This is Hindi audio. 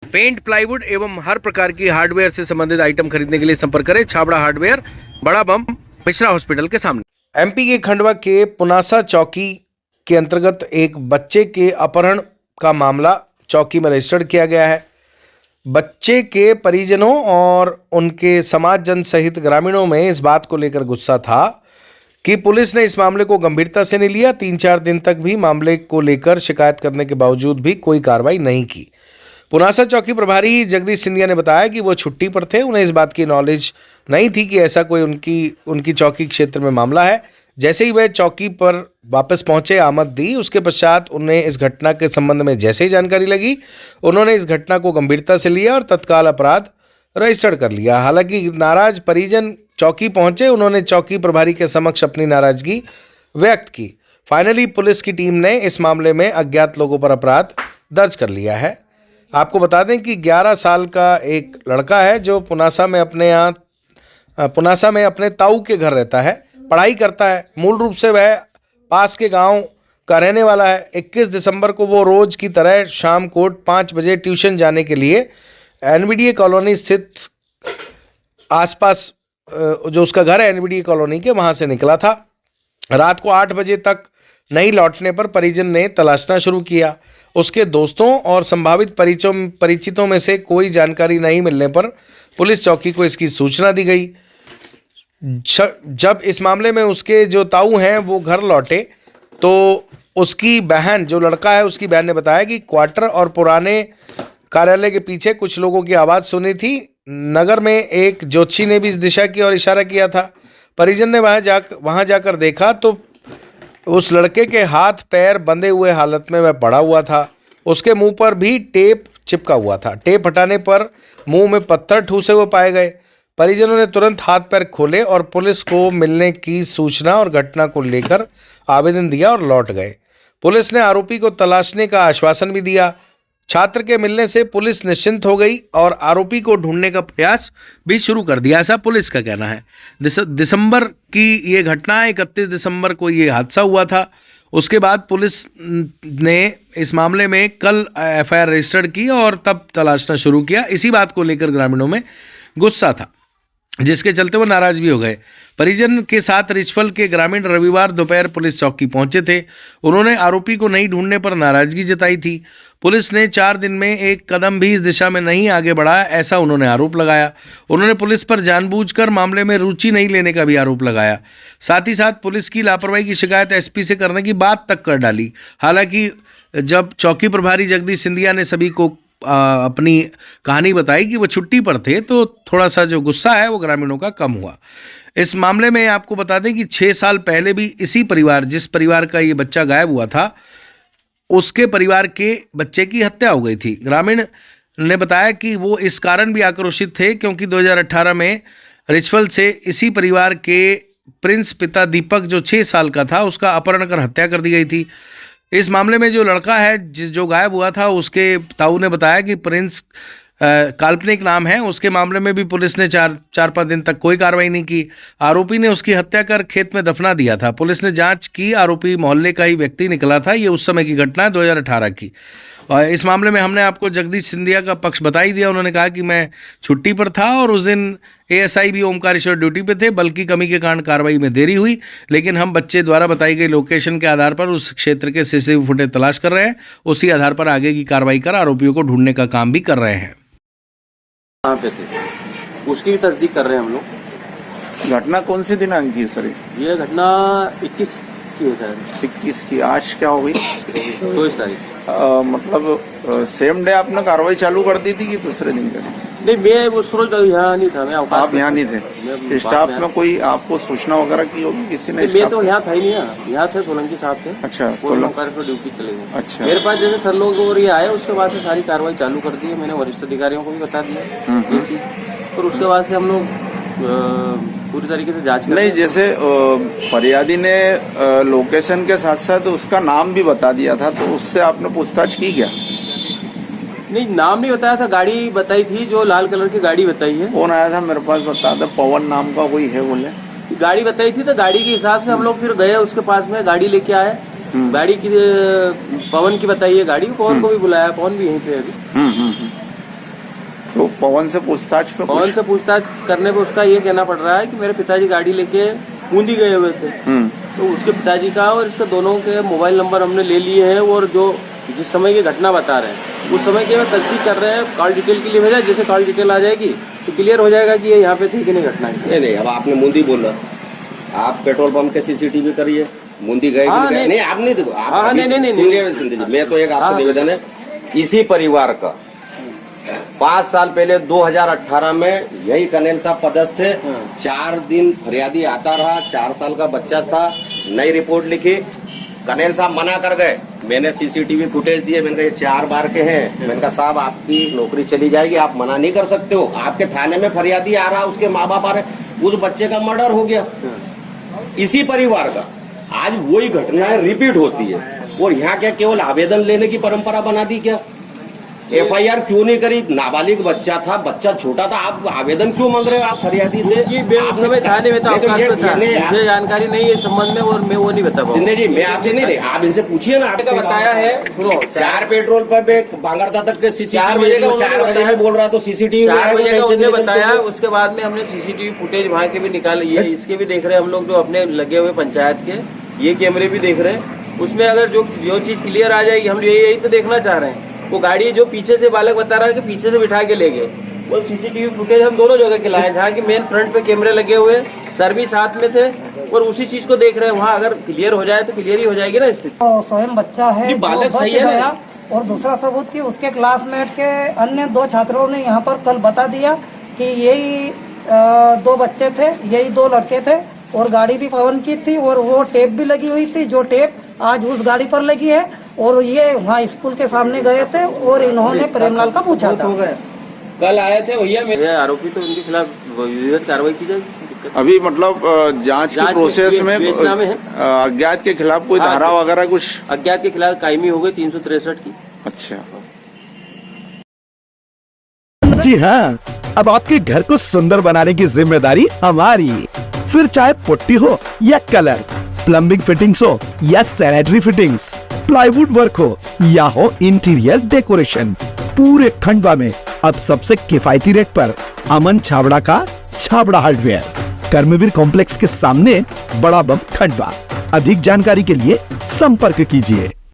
पेंट, प्लाईवुड एवं हर प्रकार की हार्डवेयर से संबंधित आइटम खरीदने के लिए संपर्क करें छाबड़ा हार्डवेयर, बड़ा बम, मिश्रा हॉस्पिटल के सामने। एमपी के खंडवा के पुनासा चौकी के अंतर्गत एक बच्चे के अपहरण का मामला चौकी में रजिस्टर्ड किया गया है। बच्चे के परिजनों और उनके समाजजन सहित ग्रामीणों में इस बात को लेकर गुस्सा था कि पुलिस ने इस मामले को गंभीरता से नहीं लिया। 3-4 दिन तक भी मामले को लेकर शिकायत करने के बावजूद भी कोई कार्रवाई नहीं की। पुनासा चौकी प्रभारी जगदीश सिंधिया ने बताया कि वो छुट्टी पर थे, उन्हें इस बात की नॉलेज नहीं थी कि ऐसा कोई उनकी चौकी क्षेत्र में मामला है। जैसे ही वह चौकी पर वापस पहुंचे आमद दी, उसके पश्चात उन्हें इस घटना के संबंध में जैसे ही जानकारी लगी, उन्होंने इस घटना को गंभीरता से लिया और तत्काल अपराध रजिस्टर्ड कर लिया। हालांकि नाराज परिजन चौकी पहुंचे, उन्होंने चौकी प्रभारी के समक्ष अपनी नाराजगी व्यक्त की। फाइनली पुलिस की टीम ने इस मामले में अज्ञात लोगों पर अपराध दर्ज कर लिया है। आपको बता दें कि 11 साल का एक लड़का है जो पुनासा में अपने ताऊ के घर रहता है, पढ़ाई करता है। मूल रूप से वह पास के गांव का रहने वाला है। 21 दिसंबर को वो रोज की तरह शाम को 5 बजे ट्यूशन जाने के लिए एनवीडीए कॉलोनी स्थित आसपास जो उसका घर है एनवीडीए कॉलोनी के, वहां से निकला था। रात को 8 बजे तक नहीं लौटने पर परिजन ने तलाशना शुरू किया। उसके दोस्तों और संभावित परिचितों में से कोई जानकारी नहीं मिलने पर पुलिस चौकी को इसकी सूचना दी गई। जब इस मामले में उसके जो ताऊ हैं वो घर लौटे तो उसकी बहन, जो लड़का है उसकी बहन ने बताया कि क्वार्टर और पुराने कार्यालय के पीछे कुछ लोगों की आवाज़ सुनी थी। नगर में एक ज्योतिषी ने भी इस दिशा की ओर इशारा किया था। परिजन ने वहां जाकर देखा तो उस लड़के के हाथ पैर बंधे हुए हालत में वह पड़ा हुआ था। उसके मुंह पर भी टेप चिपका हुआ था। टेप हटाने पर मुंह में पत्थर ठूसे हुए पाए गए। परिजनों ने तुरंत हाथ पैर खोले और पुलिस को मिलने की सूचना और घटना को लेकर आवेदन दिया और लौट गए। पुलिस ने आरोपी को तलाशने का आश्वासन भी दिया। छात्र के मिलने से पुलिस निश्चिंत हो गई और आरोपी को ढूंढने का प्रयास भी शुरू कर दिया, ऐसा पुलिस का कहना है। दिसंबर की ये घटना है, 31 दिसंबर को ये हादसा हुआ था। उसके बाद पुलिस ने इस मामले में कल एफआईआर रजिस्टर्ड की और तब तलाशना शुरू किया। इसी बात को लेकर ग्रामीणों में गुस्सा था, जिसके चलते वो नाराज भी हो गए। परिजन के साथ रिछफल के ग्रामीण रविवार दोपहर पुलिस चौकी पहुंचे थे। उन्होंने आरोपी को नहीं ढूंढने पर नाराजगी जताई थी। पुलिस ने 4 दिन में एक कदम भी इस दिशा में नहीं आगे बढ़ाया, ऐसा उन्होंने आरोप लगाया। उन्होंने पुलिस पर जानबूझकर मामले में रुचि नहीं लेने का भी आरोप लगाया। साथ ही साथ पुलिस की लापरवाही की शिकायत एसपी से करने की बात तक कर डाली। हालांकि जब चौकी प्रभारी जगदीश सिंधिया ने सभी को अपनी कहानी बताई कि वो छुट्टी पर थे, तो थोड़ा सा जो गुस्सा है वो ग्रामीणों का कम हुआ। इस मामले में आपको बता दें कि 6 साल पहले भी इसी परिवार, जिस परिवार का ये बच्चा गायब हुआ था, उसके परिवार के बच्चे की हत्या हो गई थी। ग्रामीण ने बताया कि वो इस कारण भी आक्रोशित थे क्योंकि 2018 में रिछफल से इसी परिवार के प्रिंस पिता दीपक, जो 6 साल का था, उसका अपहरण कर हत्या कर दी गई थी। इस मामले में जो लड़का है जो गायब हुआ था, उसके ताऊ ने बताया कि प्रिंस काल्पनिक नाम है। उसके मामले में भी पुलिस ने 4-5 दिन तक कोई कार्रवाई नहीं की। आरोपी ने उसकी हत्या कर खेत में दफना दिया था। पुलिस ने जांच की, आरोपी मोहल्ले का ही व्यक्ति निकला था। ये उस समय की घटना है, 2018 की। और इस मामले में हमने आपको जगदीश सिंधिया का पक्ष बता ही दिया। उन्होंने कहा कि मैं छुट्टी पर था और उस दिन एएसआई भी ओमकारेश्वर ड्यूटी पे थे, बल्कि कमी के कारण कार्रवाई में देरी हुई। लेकिन हम बच्चे द्वारा बताई गई लोकेशन के आधार पर उस क्षेत्र के सीसीटीवी फुटेज तलाश कर रहे हैं। उसी आधार पर आगे की कार्रवाई कर आरोपियों को ढूंढने का काम भी कर रहे हैं। कहाँ पे थे उसकी भी तस्दीक कर रहे हैं हम लोग। घटना कौन से दिनांक की है सर? ये घटना 21 की है सर। 21 की। आज क्या हो गई? 24 तारीख। मतलब सेम डे आपने कार्रवाई चालू कर दी थी कि दूसरे दिन का? नहीं, मैं उस रोज यहाँ नहीं था। मैं आप यहाँ नहीं थे? स्टाफ में कोई आपको सूचना वगैरह की होगी किसी ने? मैं तो यहाँ था ही नहीं। यहाँ थे सोलंकी साहब थे। अच्छा, ओमकारेश्वर ड्यूटी चले गए। अच्छा, मेरे पास जैसे सर लोग और ये आए, उसके बाद से सारी कार्रवाई चालू कर दी है। मैंने वरिष्ठ अधिकारियों को भी बता दिया ये चीज, और उसके बाद से हम लोग पूरी तरीके से जांच नहीं, जैसे फरियादी ने लोकेशन के साथ साथ उसका नाम भी बता दिया था, तो उससे आपने पूछताछ की क्या? नहीं, नाम नहीं बताया था, गाड़ी बताई थी, जो लाल कलर की गाड़ी बताई है। कौन आया था मेरे पास बता दे, पवन नाम का कोई है बोले? गाड़ी बताई थी, तो गाड़ी के हिसाब से हम लोग फिर गए उसके पास में, गाड़ी लेके आए। गाड़ी की पवन की बताई है गाड़ी। पवन को भी बुलाया, पवन भी यहीं पे अभी। तो पवन से पूछताछ पे पवन से पूछताछ करने पे उसका ये कहना पड़ रहा है कि मेरे पिताजी गाड़ी लेके बूंदी गए हुए थे, तो उसके पिताजी का और इसके दोनों के मोबाइल नंबर हमने ले लिए हैं और जो जिस समय की घटना बता रहे हैं उस समय की हमें तस्दीक कर रहे हैं। कॉल डिटेल के लिए भेजा, जैसे कॉल डिटेल आ जाएगी तो क्लियर हो जाएगा कि ये यहाँ पे थी कि नहीं घटना। नहीं, अब आपने मुंदी बोला, आप पेट्रोल पंप के सीसीटीवी करिए, मुंदी गए हाँ, नहीं आप नहीं देखो, आप सुन लीजिए, मैं तो एक आपसे निवेदन है, इसी परिवार का 5 साल पहले 2018 में यही कनेल साहब पदस्थ थे, 4 दिन फरियादी आता रहा, 4 साल का बच्चा था, नई रिपोर्ट लिखी, कनेल साहब मना कर गए। मैंने सीसीटीवी फुटेज दिए, मैंने कहा ये 4 बार के हैं, मैंने कहा साहब आपकी नौकरी चली जाएगी, आप मना नहीं कर सकते हो, आपके थाने में फरियादी आ रहा, उसके माँ बाप आ रहे, उस बच्चे का मर्डर हो गया इसी परिवार का। आज वही घटनाएं रिपीट होती है और यहाँ क्या केवल आवेदन लेने की परंपरा बना दी क्या? FIR क्यों नहीं करी? नाबालिग बच्चा था, बच्चा छोटा था, आप आवेदन क्यों मांग रहे हो आप फरियादी से? उस समय थाने में था, मुझे जानकारी नहीं है इस संबंध में और मैं वो नहीं बता पाऊंगा। सिंधे जी, मैं आपसे नहीं रही, आप इनसे पूछिए ना। आपने बताया है, सुनो, 4 पेट्रोल पंप बांगरदा तक के सीसीटीवी 4 बजे में बोल रहा तो सीसीटीवी 4 बजे का उन्होंने बताया। उसके बाद में हमने सीसीटीवी फुटेज वहाँ के भी निकाले, ये इसके भी देख रहे हैं हम लोग, जो अपने लगे हुए पंचायत के ये कैमरे भी देख रहे हैं। उसमें अगर जो चीज क्लियर आ जाएगी, हम यही तो देखना चाह रहे हैं। वो गाड़ी जो पीछे से बालक बता रहा है कि पीछे से बिठा के ले गए, वो सीसीटीवी फुटेज हम दोनों जगह के लाए, जहाँ की मेन फ्रंट पे कैमरे लगे हुए, सर भी साथ में थे और उसी चीज को देख रहे हैं। वहाँ अगर क्लियर हो जाए तो क्लियर ही हो जाएगी ना स्थिति। तो स्वयं बच्चा है, बालक सही है ना। और दूसरा सबूत कि उसके क्लासमेट के अन्य 2 छात्रों ने यहाँ पर कल बता दिया कि यही 2 बच्चे थे, यही 2 लड़के थे और गाड़ी भी पवन की थी और वो टेप भी लगी हुई थी, जो टेप आज उस गाड़ी पर लगी है। और ये वहाँ स्कूल के सामने गए थे और इन्होंने प्रेमलाल का पूछा था। कल आए थे भैया मेरे आरोपी, तो उनके खिलाफ विधिवत कार्रवाई की जाएगी। अभी मतलब जांच के प्रोसेस में अज्ञात के खिलाफ कोई धारा वगैरह कुछ? अज्ञात के खिलाफ कायमी हो गई 363 की। अच्छा जी हाँ, अब आपके घर को सुंदर बनाने की जिम्मेदारी हमारी। फिर चाहे पुट्टी हो या कलर, प्लम्बिंग फिटिंग्स हो या सैनिटरी फिटिंग्स, प्लाईवुड वर्क हो या हो इंटीरियर डेकोरेशन, पूरे खंडवा में अब सबसे किफायती रेट पर अमन छाबड़ा का छाबड़ा हार्डवेयर, कर्मवीर कॉम्प्लेक्स के सामने, बड़ा बम, खंडवा। अधिक जानकारी के लिए संपर्क कीजिए।